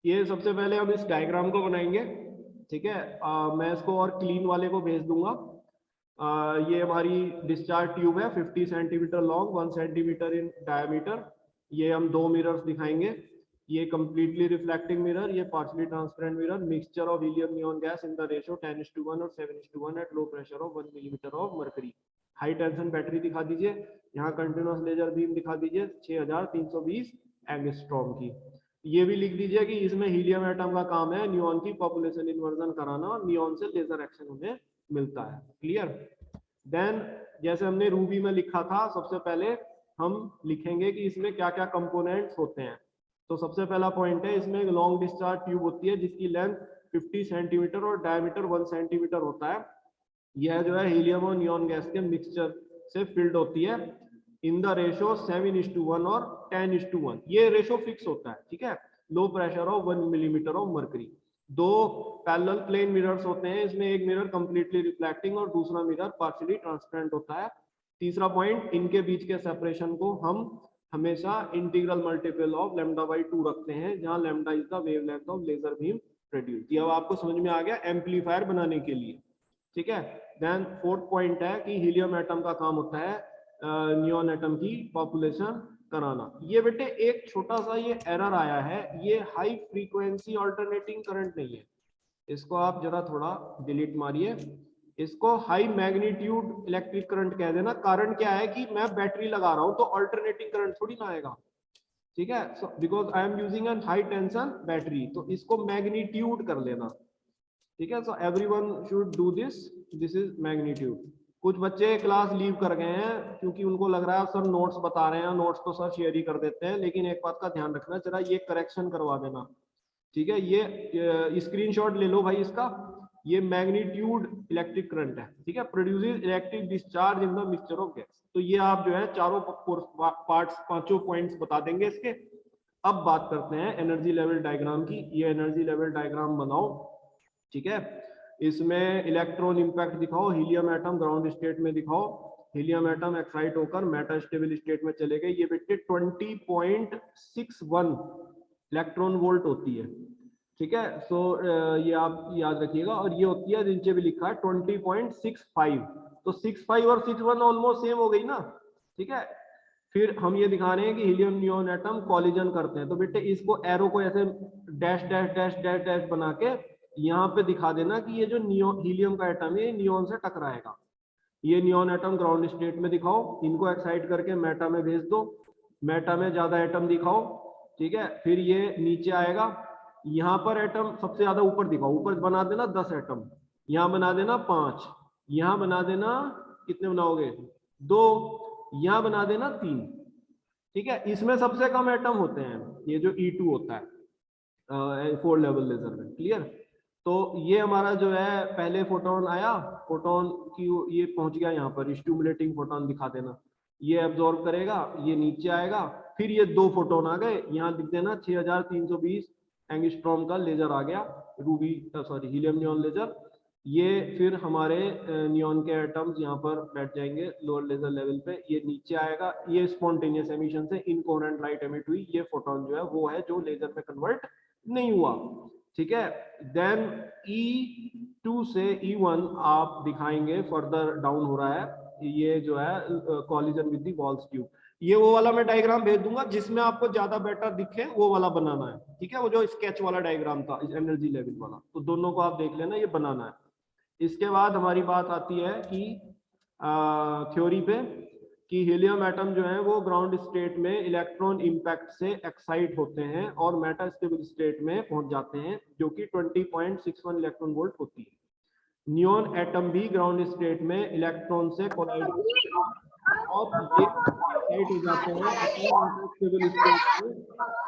ये सबसे पहले हम इस डायग्राम को बनाएंगे, ठीक है। मैं इसको और क्लीन वाले को भेज दूंगा। ये हमारी डिस्चार्ज ट्यूब है 50 centimetre long, 1 centimetre in diameter. ये हम 2 मिरर्स दिखाएंगे, ये कंप्लीटली रिफ्लेक्टिंग मिरर, ये partially transparent mirror, mixture of helium neon gas in the ratio 10:1 और 7:1 at low pressure of 1 millimetre of mercury. High tension battery दिखा दीजिए, यहाँ कंटिन्यूअस लेजर बीम दिखा दीजिए 6320 एंगस्ट्रॉम की। ये भी लिख दीजिए कि इसमें हीलियम एटम का काम है नियॉन की पॉपुलेशन इन्वर्जन कराना और नियॉन से लेजर एक्शन हमें मिलता है। क्लियर। देन जैसे हमने रूबी में लिखा था, सबसे पहले हम लिखेंगे कि इसमें क्या क्या कंपोनेंट्स होते हैं। तो सबसे पहला पॉइंट है, इसमें एक लॉन्ग डिस्चार्ज ट्यूब होती है जिसकी लेंथ 50 सेंटीमीटर और डायमीटर 1 सेंटीमीटर होता है। यह जो है हीलियम और नियॉन गैस के मिक्सचर से फिल्ड होती है इन द रेशो 7:1 और 10:1। ये रेशो फिक्स होता है, ठीक है। Low pressure of 1 millimetre of mercury. दो पैरेलल प्लेन मिरर्स होते हैं, इसमें एक मिरर कंप्लीटली रिफ्लेक्टिंग और दूसरा मिरर पार्शियली ट्रांसपेरेंट होता है। तीसरा पॉइंट, इनके बीच के सेपरेशन को हम हमेशा इंटीग्रल मल्टीपल ऑफ λ/2 रखते हैं, जहां lambda is the wavelength of laser beam produce. ये अब आपको समझ में आ गया एम्पलीफायर बनाने के लिए, ठीक है। देन फोर्थ पॉइंट है कि हीलियम एटम का काम होता है नियॉन एटम की पॉपुलेशन कराना। ये बेटे एक छोटा सा ये एरर आया है, ये हाई फ्रीक्वेंसी अल्टरनेटिंग करंट नहीं है, इसको आप जरा थोड़ा डिलीट मारिए, इसको हाई मैग्नीट्यूड इलेक्ट्रिक करंट कह देना। कारण क्या है कि मैं बैटरी लगा रहा हूं तो अल्टरनेटिंग करंट थोड़ी ना आएगा, ठीक है। So because I am using an high tension battery, तो इसको मैग्नीट्यूड कर लेना, ठीक है। So everyone should do this, this is magnitude. कुछ बच्चे क्लास लीव कर गए हैं क्योंकि उनको लग रहा है सर नोट्स बता रहे हैं, नोट्स तो सर शेयर ही कर देते हैं, लेकिन एक बात का ध्यान रखना, जरा ये करेक्शन करवा देना, ठीक है। ये स्क्रीनशॉट ले लो भाई इसका। ये मैग्नीट्यूड इलेक्ट्रिक करंट है, ठीक है, produces electric discharge in the mixture of gas. तो ये आप जो है चारों पार्ट्स, पांचों पॉइंट्स बता देंगे इसके। अब बात करते हैं एनर्जी लेवल डायग्राम की। ये एनर्जी लेवल डायग्राम बनाओ, ठीक है। इसमें इलेक्ट्रॉन इंपैक्ट दिखाओ, हीलियम एटम ग्राउंड स्टेट में दिखाओ, हीलियम एटम एक्साइट होकर मेटा स्टेबल स्टेट में चले गए। ये बेटे 20.61 इलेक्ट्रॉन वोल्ट होती है, ठीक है। सो ये आप याद रखिएगा। और ये होती है, नीचे भी लिखा है 20.65, तो 65 और 61 ऑलमोस्ट सेम हो गई ना, ठीक है। फिर हम ये दिखा रहे हैं कि हीलियम नियॉन एटम कॉलिजन करते हैं, तो बेटे इसको एरो को ऐसे dash dash dash dash dash बना के यहाँ पे दिखा देना कि ये जो हीलियम का एटम है नियॉन से टकराएगा। ये नियॉन एटम ग्राउंड स्टेट में दिखाओ, इनको एक्साइट करके मेटा में भेज दो, मेटा में ज्यादा एटम दिखाओ, ठीक है। फिर ये नीचे आएगा, यहाँ पर एटम सबसे ज्यादा ऊपर दिखाओ, ऊपर बना देना 10 एटम, यहाँ बना देना 5, यहाँ बना देना, कितने बनाओगे 2, यहाँ बना देना 3, ठीक है। इसमें सबसे कम एटम होते हैं, ये जो E2 होता है 4 लेवल लेजर में। क्लियर। तो ये हमारा जो है पहले फोटोन आया, फोटोन की ये पहुंच गया यहाँ पर, स्टिमुलेटिंग फोटोन दिखा देना, ये एब्जॉर्ब करेगा, ये नीचे आएगा। फिर ये 2 फोटोन आ गए, यहाँ लिख देना 6320 एंगस्ट्रॉम का लेजर आ गया, ruby sorry helium neon laser. ये फिर हमारे नियॉन के एटम्स यहाँ पर बैठ जाएंगे लोअर लेजर लेवल पे, ये नीचे आएगा, ये स्पॉन्टेनियस एमिशन से इनकोहेरेंट लाइट एमिट हुई, ये फोटोन जो है वो है जो लेजर में कन्वर्ट नहीं हुआ, ठीक है। देन E2 से E1 आप दिखाएंगे फर्दर डाउन हो रहा है, ये जो है collision with the walls tube. ये वो वाला मैं डायग्राम भेज दूंगा जिसमें आपको ज्यादा बेटर दिखे, वो वाला बनाना है, ठीक है। वो जो स्केच वाला डायग्राम था एनर्जी लेवल वाला, तो दोनों को आप देख लेना, ये बनाना है। इसके बाद हमारी बात आती है कि थ्योरी पे, कि हीलियम एटम जो है वो ग्राउंड स्टेट में इलेक्ट्रॉन इंपैक्ट से एक्साइट होते हैं और मेटा स्टेबल स्टेट में पहुंच जाते हैं, जो कि 20.61 इलेक्ट्रॉन वोल्ट होती है। नियॉन एटम भी ग्राउंड स्टेट में इलेक्ट्रॉन से कोलाइड और ये एक्साइट हो जाते हैं अपनी स्टेबल स्टेट में,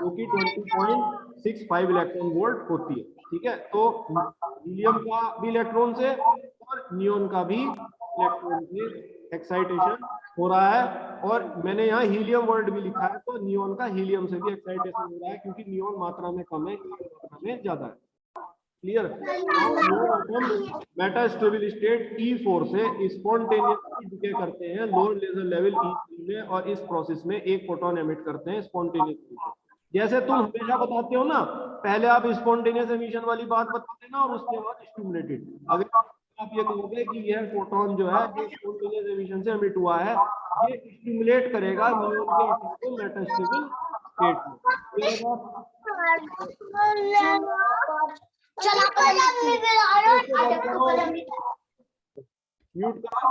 जो कि 20.65 इलेक्ट्रॉन वोल्ट होती है, ठीक है। तो हीलियम का भी इलेक्ट्रॉन से और नियॉन का भी इलेक्ट्रॉन से एक्साइटेशन हो रहा है। और मैंने यहाँ हीलियम वर्ड भी लिखा है, तो नियॉन का हीलियम से भी एक्साइटेशन हो रहा है, क्योंकि नियॉन मात्रा में कम है, मात्रा में ज्यादा है। Clear. Meta stable state E4 से स्पॉन्टेनियसली डिके करते हैं लोअर लेजर लेवल E3 में, और इस प्रोसेस में एक फोटोन एमिट करते हैं स्पॉन्टेनियसली। जैसे तुम हमेशा बताते हो ना पहले आप स्पॉन्टेनियस एमिशन वाली बात बता देना और उसके बाद स्टिमुलेटेड। अगर आप ये कहोगे कि यह फोटोन जो है जो स्पॉन्टेनियस एमिशन से एमिट हुआ है ये स्टिमुलेट करेगा नियॉन के एटम को मेटास्टेबल स्टेट में। म्यूट करो।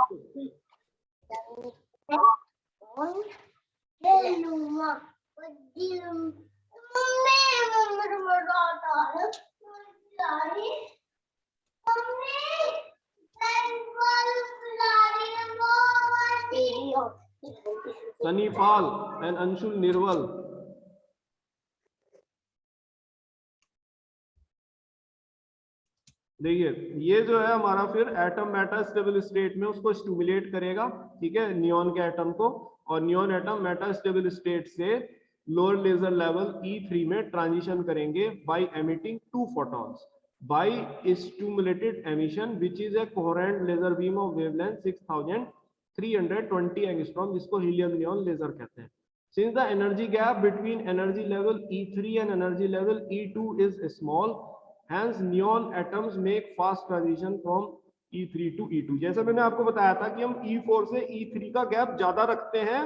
सनीपाल एंड अंशुल निर्वल। देखिए ये जो है हमारा फिर एटम मेटास्टेबल स्टेट में उसको स्टिमुलेट करेगा, ठीक है, नियॉन के एटम को, और नियॉन एटम मेटास्टेबल स्टेट से लोअर लेजर लेवल E3 में ट्रांजिशन करेंगे bye emitting 2 photons by stimulated emission which is a coherent laser beam of wavelength 6320 angstrom, जिसको हीलियम नियॉन लेजर कहते हैं। Since the energy gap between energy level E3 and energy level E2 is small, hence neon atoms make fast transition from E3 to E2। जैसे मैंने आपको बताया था कि हम E4 से E3 का गैप ज्यादा रखते हैं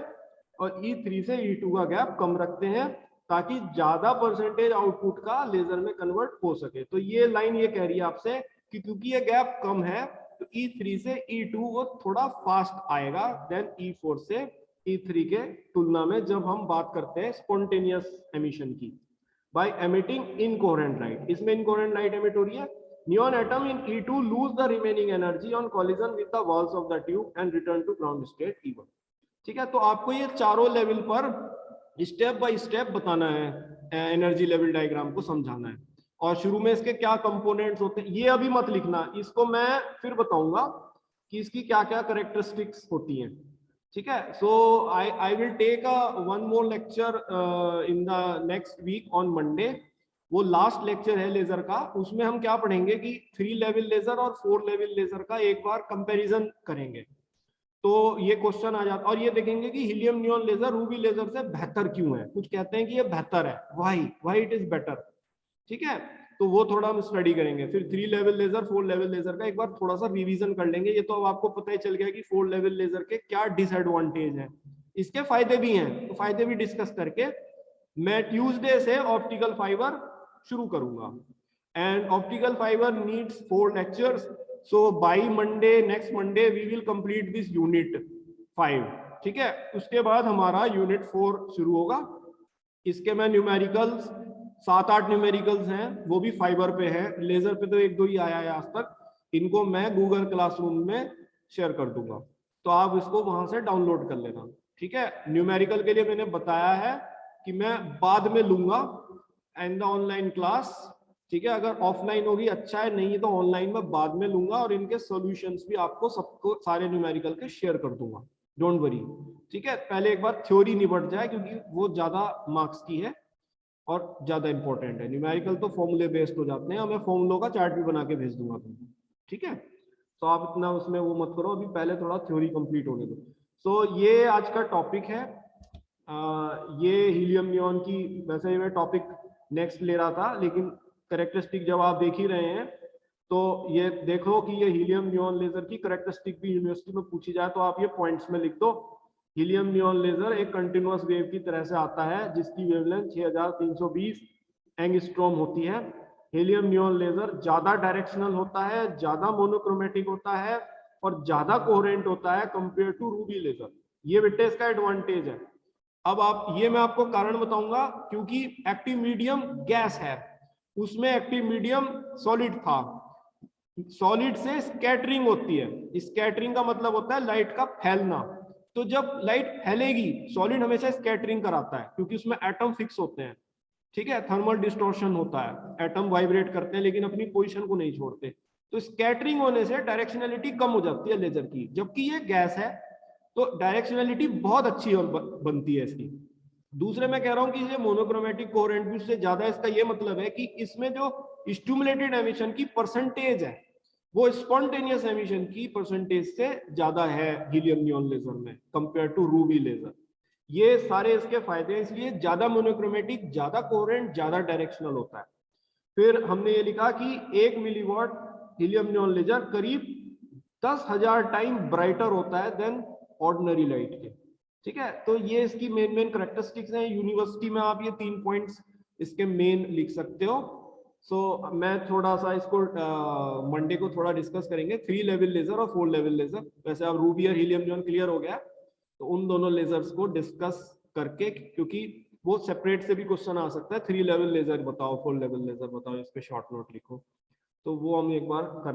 और E3 से E2 का गैप कम रखते हैं ताकि ज्यादा परसेंटेज आउटपुट का लेजर में कन्वर्ट हो सके। तो ये लाइन ये कह रही है आपसे कि क्योंकि ये गैप कम है तो E3 से E2 वो थोड़ा फास्ट आएगा देन E4 से E3 के तुलना में जब हम बात करते हैं स्पॉन्टेनियस एमिशन की। by emitting incoherent light, इसमें incoherent light emit हो रही है। Neon atom in E2 lose the remaining energy on collision with the walls of the tube and return to ground state E1। ठीक है, तो आपको ये चारों लेवल पर स्टेप बाय स्टेप बताना है, एनर्जी लेवल डायग्राम को समझाना है, और शुरू में इसके क्या कंपोनेंट्स होते हैं ये अभी मत लिखना, इसको मैं फिर बताऊंगा कि इसकी क्या क्या कैरेक्टरिस्टिक्स होती हैं। ठीक है, so I will take one more lecture in the next week on Monday. वो लास्ट लेक्चर है लेजर का, उसमें हम क्या पढ़ेंगे कि 3 लेवल लेजर और 4 लेवल लेजर का एक बार कंपैरिजन करेंगे। तो ये क्वेश्चन आ जाता, और ये देखेंगे कि helium neon laser ruby laser से बेहतर क्यों है। कुछ कहते हैं कि ये बेहतर है, व्हाई इट इज बेटर। ठीक है, तो वो थोड़ा हम स्टडी करेंगे। फिर 3 लेवल लेजर 4 लेवल लेजर का एक बार थोड़ा सा रिवीजन कर लेंगे। ये तो अब आपको पता ही चल गया कि 4 लेवल लेजर के क्या डिसएडवांटेज हैं, इसके फायदे भी हैं, तो फायदे भी डिस्कस करके मैं ट्यूसडे से ऑप्टिकल फाइबर शुरू करूंगा। And optical fibre needs 4 lectures, so by Monday, next Monday we will complete this unit 5। ठीक है, उसके बाद हमारा यूनिट 4 शुरू होगा। इसके मैं न्यूमेरिकल्स 7-8 न्यूमेरिकल्स हैं, वो भी फाइबर पे है, लेजर पे तो 1-2 ही आया है आज तक। इनको मैं गूगल क्लासरूम में शेयर कर दूंगा, तो आप इसको वहां से डाउनलोड कर लेना। ठीक है, न्यूमेरिकल के लिए मैंने बताया है कि मैं बाद में लूंगा एंड द ऑनलाइन क्लास। ठीक है, अगर ऑफलाइन होगी अच्छा है, नहीं तो ऑनलाइन में बाद में लूंगा, और इनके सॉल्यूशंस भी आपको सबको सारे न्यूमेरिकल के शेयर कर दूंगा, डोंट वरी। ठीक है, पहले एक बार थ्योरी निपट जाए क्योंकि वो ज्यादा मार्क्स की है और ज्यादा इंपॉर्टेंट है। न्यूमेरिकल तो फॉर्मूले बेस्ड हो जाते हैं, मैं फॉर्मूलों का चार्ट भी बना के भेज दूंगा तुमको। ठीक है, तो आप इतना उसमें वो मत करो, अभी पहले थोड़ा थ्योरी कंप्लीट होने दो। सो ये आज का टॉपिक है, ये हीलियम नियॉन की। वैसे मैं टॉपिक नेक्स्ट ले रहा था, लेकिन कैरेक्टरिस्टिक जब आप देख ही रहे हैं तो ये देखो कि ये हीलियम नियॉन लेजर की कैरेक्टरिस्टिक भी यूनिवर्सिटी में पूछी जाए तो आप ये पॉइंट्स में लिख दो। हीलियम नियॉन लेजर एक कंटिन्यूअस वेव की तरह से आता है जिसकी वेवलेंथ 6320 एंगस्ट्रॉम होती है। हीलियम नियॉन लेजर ज्यादा डायरेक्शनल होता है, ज्यादा मोनोक्रोमेटिक होता है और ज्यादा कोहेरेंट होता है कंपेयर टू रूबी लेजर। ये बेटे इसका एडवांटेज है। अब आप ये मैं आपको कारण बताऊंगा, क्योंकि एक्टिव मीडियम गैस है, उसमें एक्टिव मीडियम सॉलिड था। सॉलिड से स्कैटरिंग होती है, स्कैटरिंग का मतलब होता है लाइट का फैलना। तो जब लाइट फैलेगी, सॉलिड हमेशा स्कैटरिंग कराता है क्योंकि उसमें एटम फिक्स होते हैं। ठीक है, थर्मल डिस्टॉर्शन होता है, एटम वाइब्रेट करते हैं लेकिन अपनी पोजीशन को नहीं छोड़ते। तो स्कैटरिंग होने से डायरेक्शनलिटी कम हो जाती है लेजर की। जबकि ये गैस है तो डायरेक्शनलिटी बहुत अच्छी बनती है इसकी। दूसरे मैं कह रहा हूं कि ये मोनोक्रोमेटिक कोहेरेंट से ज्यादा, इसका ये मतलब है कि इसमें जो स्टिमुलेटेड एमिशन की परसेंटेज है वो स्पॉन्टेनियस एमिशन की परसेंटेज से ज्यादा है हीलियम नियॉन लेजर में कंपेयर टू रूबी लेजर। ये सारे इसके फायदे हैं, इसलिए ज्यादा मोनोक्रोमेटिक, ज्यादा कोहेरेंट, ज्यादा डायरेक्शनल होता है। फिर हमने ये लिखा कि 1 मिलीवॉट हीलियम नियॉन लेजर करीब 10,000 टाइम ब्राइटर होता है देन ऑर्डिनरी लाइट के। ठीक है, तो ये इसकी मेन करेक्टरिस्टिक्स हैं। यूनिवर्सिटी में आप ये 3 पॉइंट्स इसके मेन लिख सकते हो। सो मैं थोड़ा सा इसको मंडे को थोड़ा डिस्कस करेंगे, 3 लेवल लेजर और 4 लेवल लेजर। वैसे अब रूबी और हीलियम नियॉन क्लियर हो गया, तो उन दोनों लेजर्स को डिस्कस करके, क्योंकि वो सेपरेट से भी क्वेश्चन आ सकता है, 3 लेवल लेजर बताओ, 4 लेवल लेजर बताओ, इस पे शॉर्ट नोट लिखो, तो वो हम एक बार कर